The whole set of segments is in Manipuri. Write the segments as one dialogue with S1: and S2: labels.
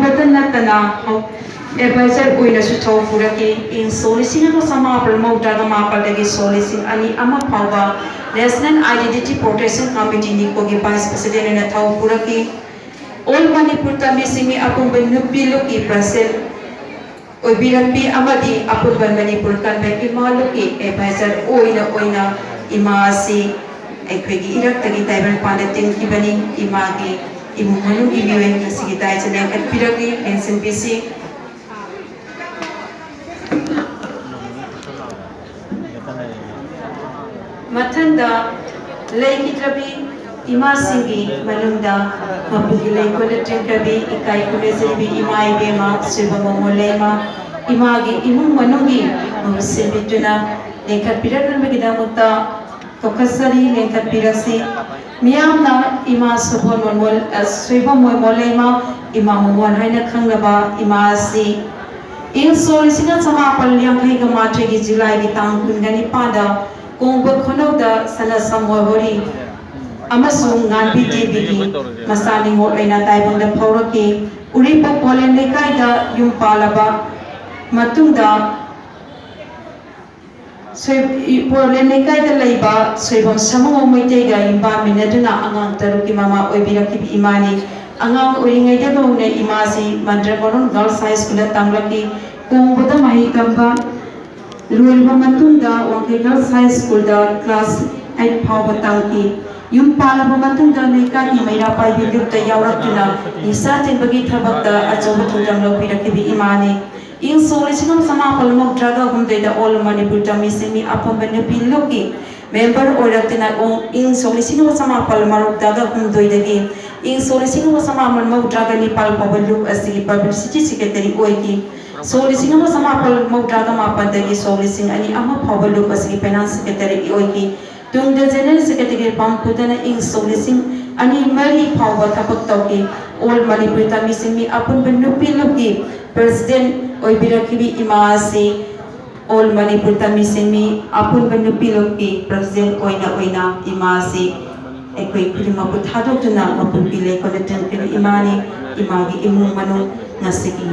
S1: batan na tana advisor oina su thau puraki in solicing ko sama promote ga mapal dagi solicing ani ama phawa National Identity Protection Committee ni ko gi vice president na thau puraki all Manipur tamisimi apung benupi luki present oibirapi amadi apung Manipur kan bagi maluki advisor oina imasi ekwegi irak tagi taiban pandating kibani imagi imumanu imiwen kasi kita chane at piragi ensin bisi matanda lagi trabi imasingi malunda mapugi lay koletin kabi ikai kulesbi imai bema sibamo molema imagi imum manugi musibituna lekat piragan begida mutta tokasari lekat pirasi miyamna ima subon mol sibamo molema imamu wal haina khangaba imasi in solisina sama palyang kai ga matre gi July gi tang kungani pada kongba khonoda sana samwari amasung nganbi tv masani ngol aina taibonda phawraki uripa polen lekaida yum palaba matungda polen lekaida leiba soibon samango moitega imba minaduna angang taruki mama oibiraki imani angang oringai da bone imasi mandragoron girls high school tanglaki kongboda mahi tamba luelba matungda wangke girls high school da class 8 phawba tangki yum palaba matungda leka ki maira pai biduk ta yauratuna isa tenbagi thabakta achoba thudam lopiraki bi imani in solisingam sama palmok draga humde da all Manipur tamisimi apambane pinloki member oratina on in solisingam sama palmarok daga humdoi dagi in solisingam sama palmok draga ni pal pabalu asi publicity secretary oiki solisingam sama palmok draga mapandagi solising ani ama pabalu asi finance secretary oiki tungda general secretary pampudana in solicing ani mari phawa thapak tawki all Manipur tamisimi apun benupi luki president oibirakibi imasi all Manipur tamisimi apun benupi luki president oina imasi ekoi prima puthado tuna apun pile koletan kini imani imagi imung manu nasiki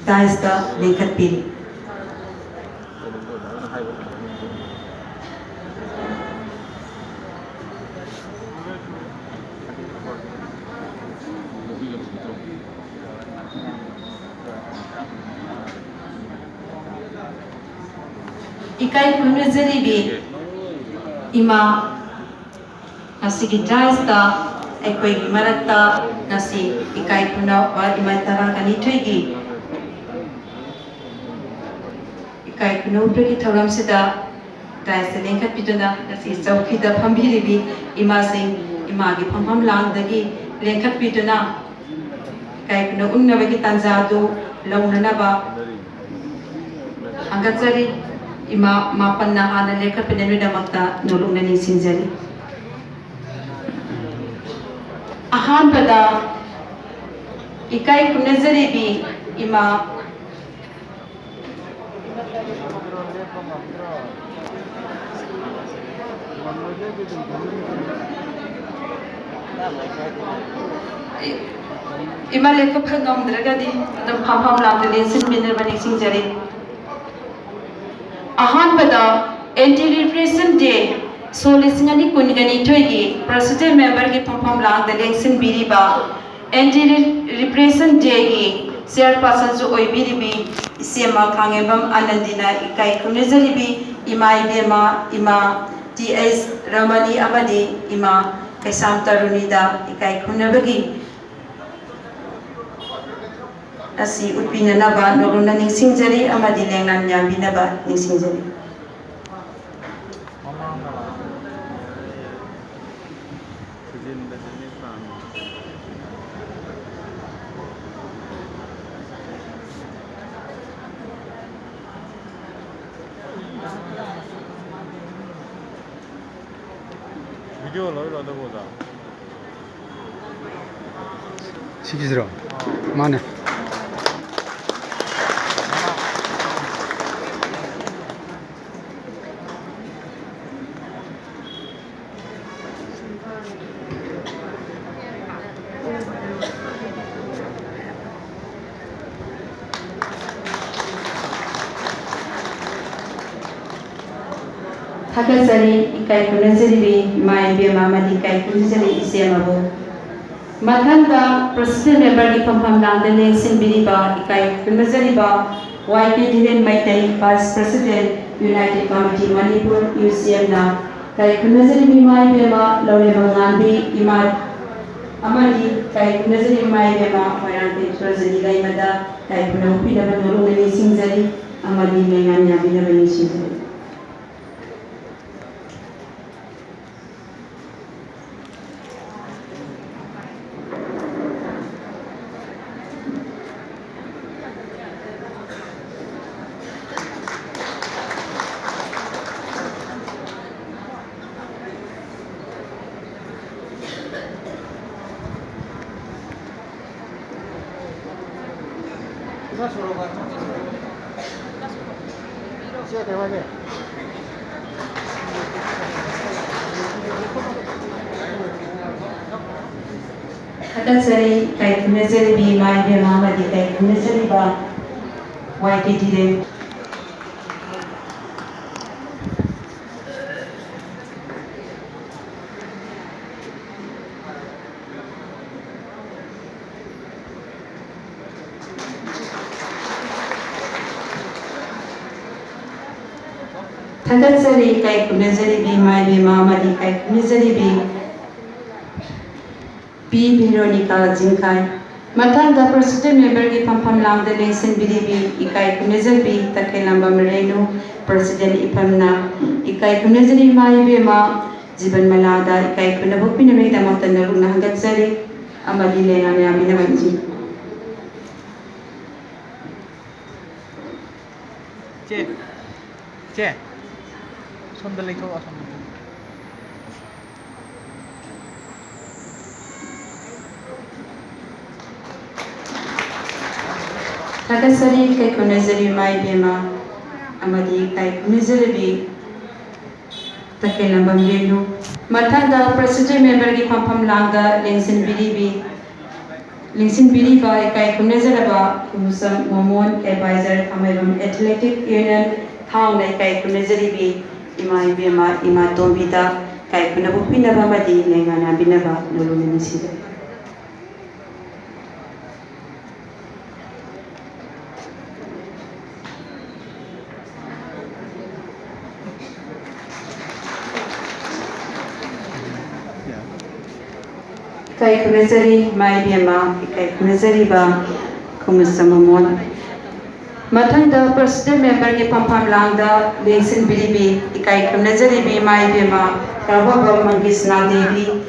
S1: daista lekat pili ikai kumezeri bi ima nasi gidaista ekoi marakta nasi ikai kuna wa ima tara kani thuigi ikai kuna ubreki thoram sida daista lengkat pituna nasi chauki da phambiri bi ima sing ima gi phampham lang dagi lengkat pituna ikai kuna unna bagi tanjadu launana ba angatsari ima mapan na hana leka penenu damakta nulung na sinjari ahan pada ikai kunezari bi ima ima leka phangam dragadi adam pham lam de sin miner bani sinjari ahan pada anti-repression day solisingani kunigani thoigi president member ki pham lang da lengsin biriba anti-repression day gi chairperson jo oibiribi isema khangebam anandina ikai kunezalibi imai bema ima ts ramani amadi ima kaisam tarunida ikai kunabagi asi upina naba noruna ningsingjari amadi lengnan nyambi naba ningsingjari
S2: video lo lo da boda
S3: 시키더라. 많네.
S1: Thakasari ikai kunazari mai bema madi ikai kunazari isemabu. Mathanda President Member di Pampam Langdane Sinbiriba ikai kunazariba YP Diren Maitai Vice President United Committee Manipur UCM na kai kunazari mai bema laure bangambi imat amadi kai kunazari mai bema mayante President Gaimada kai kunapi dapat nurunani singzari amadi mengan yabi nabani singzari. Thakasari kai kunazari bi mai bema madi kai kunazari ba YP Diren. Thakasari kai kunazari bi mai bema madi kai kunazari bi P. Veronica Jinkai. Mathanda President Member ki Pampam Langdane Sinbiribi ikai kunazari takelamba merenu President Ipamna ikai kunazari mai bema Jiban Malada ikai kunabupi namai damatan naruna hagatsari amadi lengane amina banji.
S4: Che, sondalay ko asam.
S1: Thakasari kai kunazari mai bema amadi kai kunazari bi takelamba merenu. Mathanda President Member ki Pampam Langda Lingsin Biriba ikai kunazaraba Musam Momon Advisor Amaibam Athletic Union Thang ikai kunazari bi imai bema imatombida kai kunabupi naba madi lengana binaba nulunani sida. Kai kunazari mai bema ikai kunazari ba kumusam Mathanda President Member ki Pampam Langda Lingsin Biribi ikai kunazari bi mai bema Karwa Mangis Nadevi